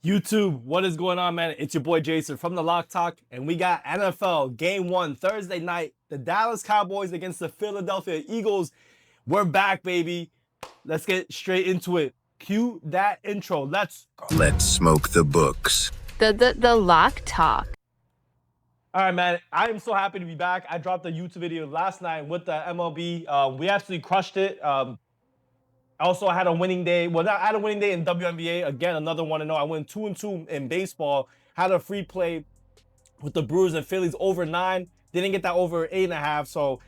YouTube, what is going on, man? It's your boy Jason from the Lock Talk, and we got NFL Game 1 Thursday night. The Dallas Cowboys against the Philadelphia Eagles. We're back, baby. Let's get straight into it. Cue that intro. Let's go. Let's smoke the books. The Lock Talk. All right, man. I am so happy to be back. I dropped a YouTube video last night with the MLB. We absolutely crushed it. Also, I had a winning day. Well, I had a winning day in WNBA. Again, another 1-0. I went 2-2 in baseball. Had a free play with the Brewers and Phillies over 9. Didn't get that over 8.5. So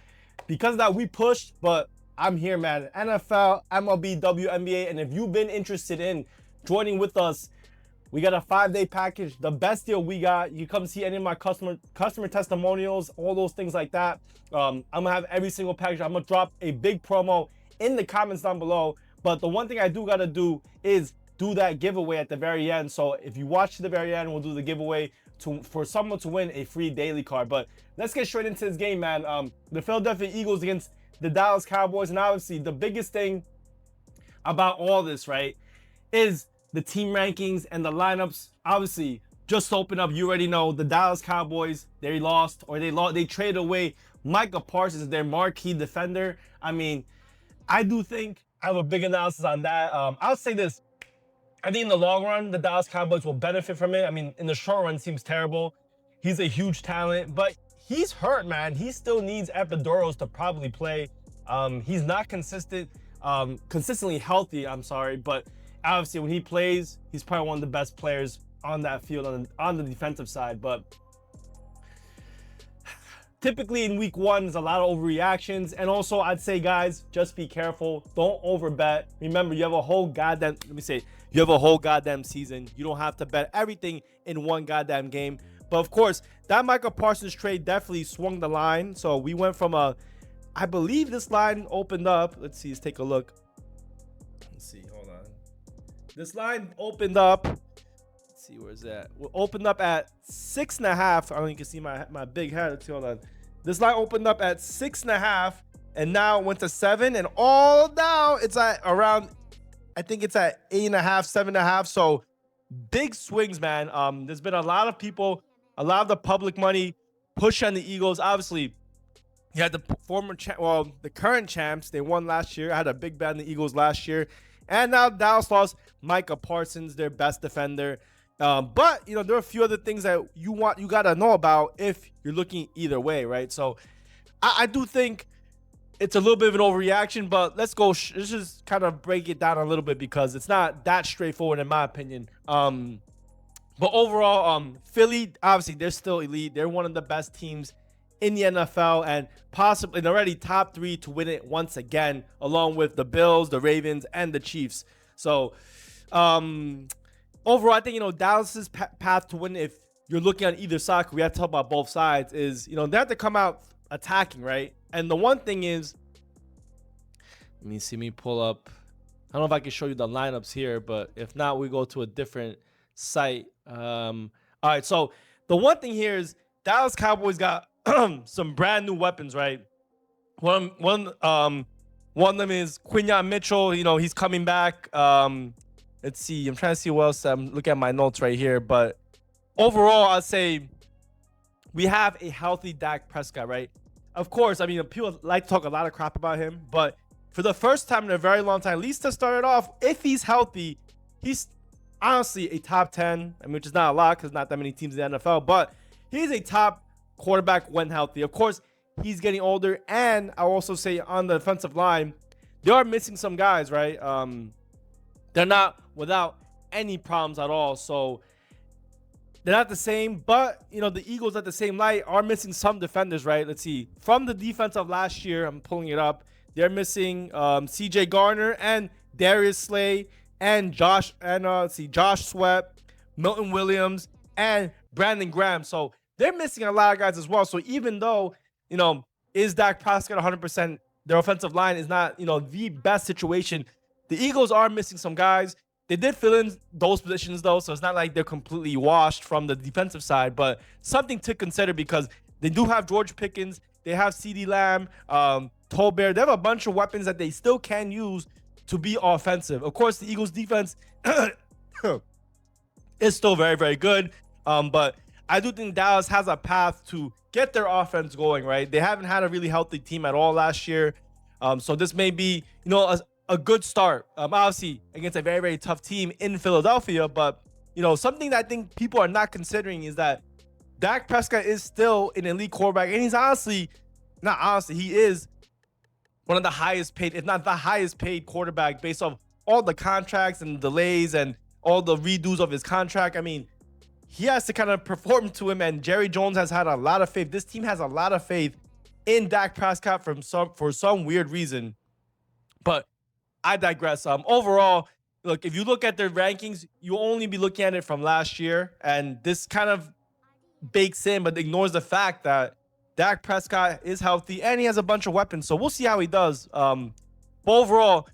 because of that, we pushed. But I'm here, man. NFL, MLB, WNBA. And if you've been interested in joining with us, we got a 5-day package. The best deal we got. You come see any of my customer testimonials, all those things like that. I'm going to have every single package. I'm going to drop a big promo in the comments down below. But the one thing I do gotta do is do that giveaway at the very end. So if you watch to the very end, we'll do the giveaway for someone to win a free daily card. But let's get straight into this game, man. The Philadelphia Eagles against the Dallas Cowboys. And obviously the biggest thing about all this, right, is the team rankings and the lineups. Obviously, just open up, you already know the Dallas Cowboys, they lost, or they traded away Micah Parsons, their marquee defender. I mean, I do think I have a big analysis on that. I'll say this. I think in the long run, the Dallas Cowboys will benefit from it. I mean, in the short run, it seems terrible. He's a huge talent, but he's hurt, man. He still needs epidurals to probably play. He's not consistently healthy, I'm sorry. But obviously, when he plays, he's probably one of the best players on that field on the defensive side. But typically in week 1, there's a lot of overreactions. And also, I'd say, guys, just be careful. Don't overbet. Remember, you have a whole goddamn, you have a whole goddamn season. You don't have to bet everything in one goddamn game. But of course, that Michael Parsons trade definitely swung the line. So we went from I believe this line opened up. Let's see, let's take a look. Let's see, hold on. This line opened up. See where's that? We'll open up at 6.5. I don't know if you can see my big head. Let's see, hold on. This line opened up at 6.5, and now it went to 7, and all down it's at around, I think it's at 8.5, 7.5. So big swings, man. There's been a lot of people, a lot of the public money push on the Eagles. Obviously, you had the the current champs. They won last year. I had a big bet on the Eagles last year, and now Dallas lost Micah Parsons, their best defender. But you know, there are a few other things that you gotta know about if you're looking either way, right? So I do think it's a little bit of an overreaction, but let's just kind of break it down a little bit because it's not that straightforward in my opinion. But overall, Philly, obviously they're still elite. They're one of the best teams in the NFL and possibly already top 3 to win it once again, along with the Bills, the Ravens, and the Chiefs. So, overall, I think, you know, Dallas's path to win, if you're looking on either side, we have to talk about both sides, is, you know, they have to come out attacking, right? And the one thing is, let me pull up. I don't know if I can show you the lineups here, but if not, we go to a different site. All right, so the one thing here is Dallas Cowboys got some brand new weapons, right? One of them is Quinyon Mitchell. You know, he's coming back. Let's see. I'm trying to see what else. I'm looking at my notes right here. But overall, I'd say we have a healthy Dak Prescott, right? Of course, I mean, people like to talk a lot of crap about him. But for the first time in a very long time, at least to start it off, if he's healthy, he's honestly a top 10. I mean, which is not a lot because not that many teams in the NFL. But he's a top quarterback when healthy. Of course, he's getting older. And I'll also say on the defensive line, they are missing some guys, right? They're not without any problems at all. So they're not the same, but you know, the Eagles at the same light are missing some defenders, right? Let's see. From the defense of last year, I'm pulling it up. They're missing CJ Garner and Darius Slay and Josh Sweat, Milton Williams, and Brandon Graham. So they're missing a lot of guys as well. So even though, you know, is Dak Prescott 100%, their offensive line is not, you know, the best situation, the Eagles are missing some guys. They did fill in those positions, though, so it's not like they're completely washed from the defensive side, but something to consider because they do have George Pickens, they have CeeDee Lamb, Tolbert. They have a bunch of weapons that they still can use to be offensive. Of course, the Eagles' defense is still very, very good. But I do think Dallas has a path to get their offense going, right? They haven't had a really healthy team at all last year. So this may be, a good start. Obviously against a very, very tough team in Philadelphia. But, something that I think people are not considering is that Dak Prescott is still an elite quarterback. And he's he is one of the highest paid, if not the highest paid quarterback based off all the contracts and delays and all the redos of his contract. I mean, he has to kind of perform to him, and Jerry Jones has had a lot of faith. This team has a lot of faith in Dak Prescott for some weird reason. But I digress. Overall, look, if you look at their rankings, you only be looking at it from last year, and this kind of bakes in but ignores the fact that Dak Prescott is healthy and he has a bunch of weapons. So we'll see how he does. But overall,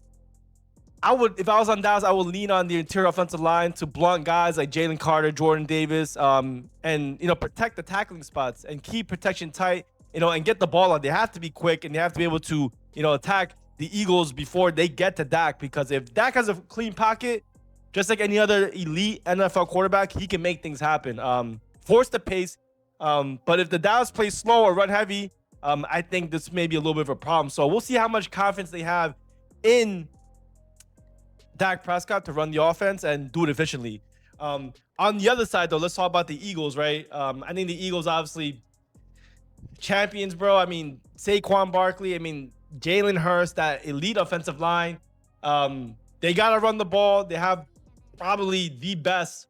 if I was on Dallas, I would lean on the interior offensive line to blunt guys like Jalen Carter, Jordan Davis, and protect the tackling spots and keep protection tight, and get the ball out. They have to be quick and they have to be able to, attack the Eagles before they get to Dak, because if Dak has a clean pocket, just like any other elite NFL quarterback, he can make things happen. Force the pace. But if the Dallas plays slow or run heavy, I think this may be a little bit of a problem. So we'll see how much confidence they have in Dak Prescott to run the offense and do it efficiently. On the other side, though, let's talk about the Eagles, right? I think the Eagles, obviously, champions, bro. I mean, Saquon Barkley. I mean, Jalen Hurts, that elite offensive line. They got to run the ball. They have probably the best,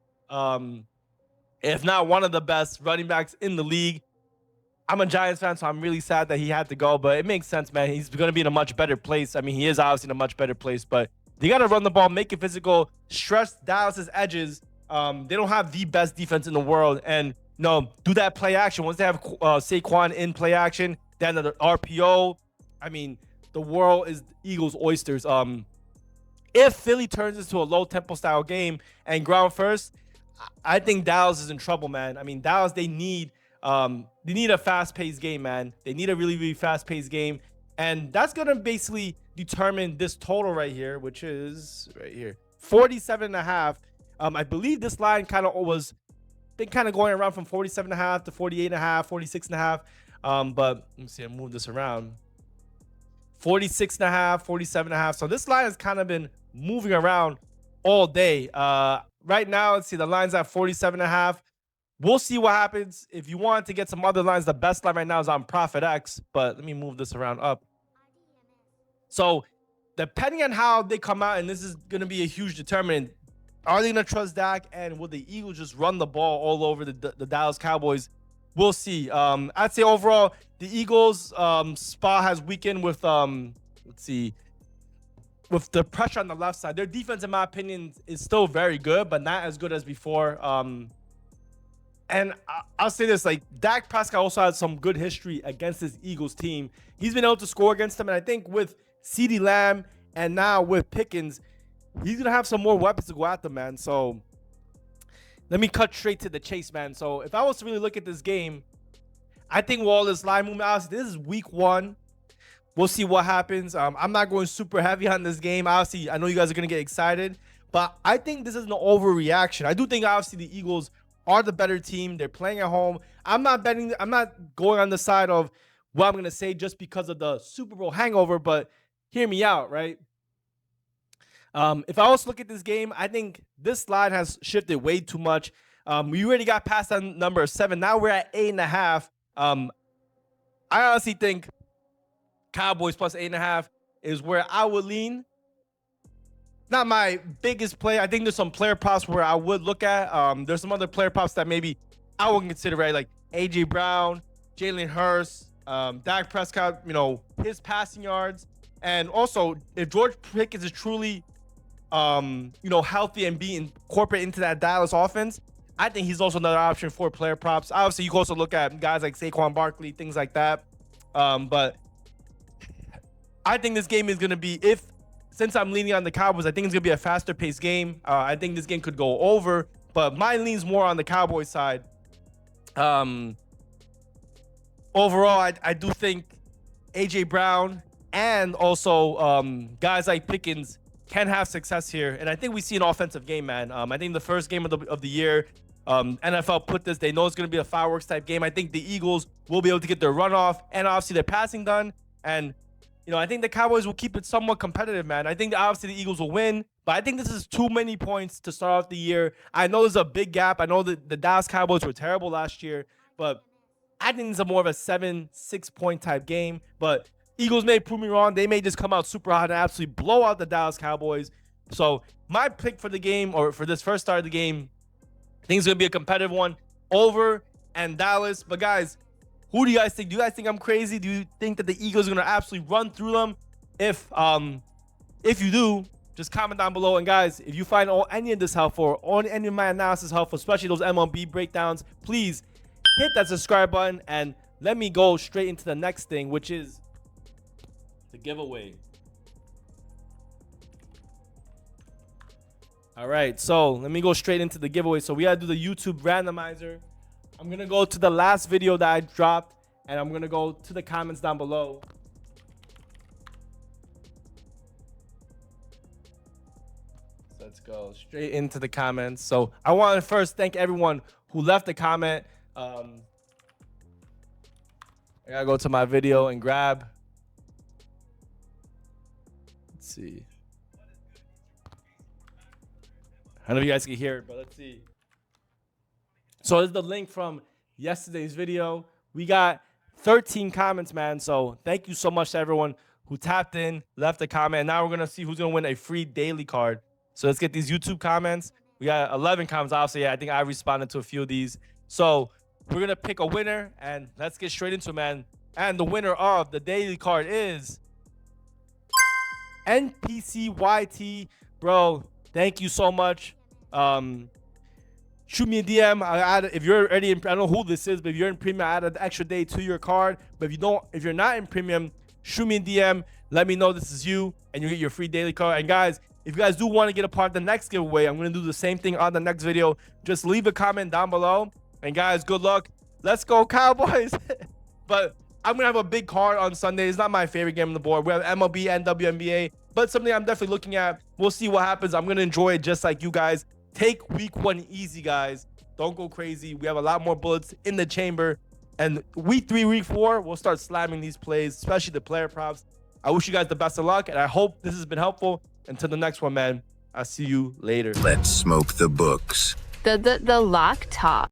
if not one of the best running backs in the league. I'm a Giants fan, so I'm really sad that he had to go, but it makes sense, man. He's going to be in a much better place. I mean, he is obviously in a much better place, but they got to run the ball, make it physical, stress Dallas's edges. They don't have the best defense in the world, and do that play action. Once they have Saquon in play action, then the RPO. I mean, the world is Eagles' oysters. If Philly turns into a low tempo style game and ground first, I think Dallas is in trouble, man. I mean, Dallas, they need a fast-paced game, man. They need a really, really fast-paced game. And that's going to basically determine this total right here, which is right here, 47.5. I believe this line kind of been kind of going around from 47.5 to 48.5, 46.5. But let me see, I move this around. 46.5, 47.5. So this line has kind of been moving around all day. Right now, let's see, the line's at 47.5. We'll see what happens. If you want to get some other lines, the best line right now is on Profit X, but let me move this around up. So depending on how they come out, and this is going to be a huge determinant, are they going to trust Dak, and will the Eagles just run the ball all over the Dallas Cowboys? We'll see. I'd say overall, the Eagles spot has weakened with, with the pressure on the left side. Their defense, in my opinion, is still very good, but not as good as before. And I'll say this, like, Dak Prescott also has some good history against this Eagles team. He's been able to score against them, and I think with CeeDee Lamb and now with Pickens, he's going to have some more weapons to go at them, man. So let me cut straight to the chase, man. So if I was to really look at this game, I think with all this line movement, obviously, this is week 1. We'll see what happens. I'm not going super heavy on this game. Obviously, I know you guys are going to get excited, but I think this is an overreaction. I do think, obviously, the Eagles are the better team. They're playing at home. I'm not going on the side of what I'm going to say just because of the Super Bowl hangover, but hear me out, right? If I was to look at this game, I think this line has shifted way too much. We already got past that number of 7. Now we're at 8.5. I honestly think Cowboys plus 8.5 is where I would lean. Not my biggest play. I think there's some player props where I would look at. There's some other player props that maybe I wouldn't consider, right? Like AJ Brown, Jalen Hurts, Dak Prescott, his passing yards. And also, if George Pickens is truly, healthy and being incorporated into that Dallas offense, I think he's also another option for player props. Obviously, you can also look at guys like Saquon Barkley, things like that. But I think this game is going to be, since I'm leaning on the Cowboys, I think it's going to be a faster paced game. I think this game could go over, but mine leans more on the Cowboys side. Overall, I do think AJ Brown and also guys like Pickens can have success here. And I think we see an offensive game, man. I think the first game of the year, NFL put this. They know it's going to be a fireworks type game. I think the Eagles will be able to get their run off and obviously their passing done. And, you know, I think the Cowboys will keep it somewhat competitive, man. I think obviously the Eagles will win, but I think this is too many points to start off the year. I know there's a big gap. I know that the Dallas Cowboys were terrible last year, but I think it's a more of a 7-6 point type game. But Eagles may prove me wrong. They may just come out super hot and absolutely blow out the Dallas Cowboys. So my pick for the game, or for this first start of the game, I think it's going to be a competitive one, over and Dallas. But guys, who do you guys think? Do you guys think I'm crazy? Do you think that the Eagles are going to absolutely run through them? If you do, just comment down below. And guys, if you find any of this helpful, or any of my analysis helpful, especially those MLB breakdowns, please hit that subscribe button and let me go straight into the next thing, which is the giveaway. All right, so let me go straight into the giveaway. So we gotta do the YouTube randomizer. I'm gonna go to the last video that I dropped, and I'm gonna go to the comments down below. So let's go straight into the comments. So I want to first thank everyone who left a comment. I gotta go to my video and grab. Let's see. I don't know if you guys can hear it, but let's see. So this is the link from yesterday's video. We got 13 comments, man. So thank you so much to everyone who tapped in, left a comment. And now we're gonna see who's gonna win a free daily card. So let's get these YouTube comments. We got 11 comments, obviously. Yeah, I think I responded to a few of these. So we're gonna pick a winner, and let's get straight into it, man. And the winner of the daily card is NPCYT, bro. Thank you so much. Shoot me a DM. If you're already in, I don't know who this is, but if you're in premium, I add an extra day to your card. But if you're not in premium, shoot me a DM. Let me know this is you, and you get your free daily card. And guys, if you guys do want to get a part of the next giveaway, I'm gonna do the same thing on the next video. Just leave a comment down below. And guys, good luck. Let's go Cowboys. But I'm gonna have a big card on Sunday. It's not my favorite game on the board. We have MLB and WNBA, but something I'm definitely looking at. We'll see what happens. I'm gonna enjoy it just like you guys. Take week 1 easy, guys. Don't go crazy. We have a lot more bullets in the chamber. And week 3, week 4, we'll start slamming these plays, especially the player props. I wish you guys the best of luck, and I hope this has been helpful. Until the next one, man. I'll see you later. Let's smoke the books. The lock talk.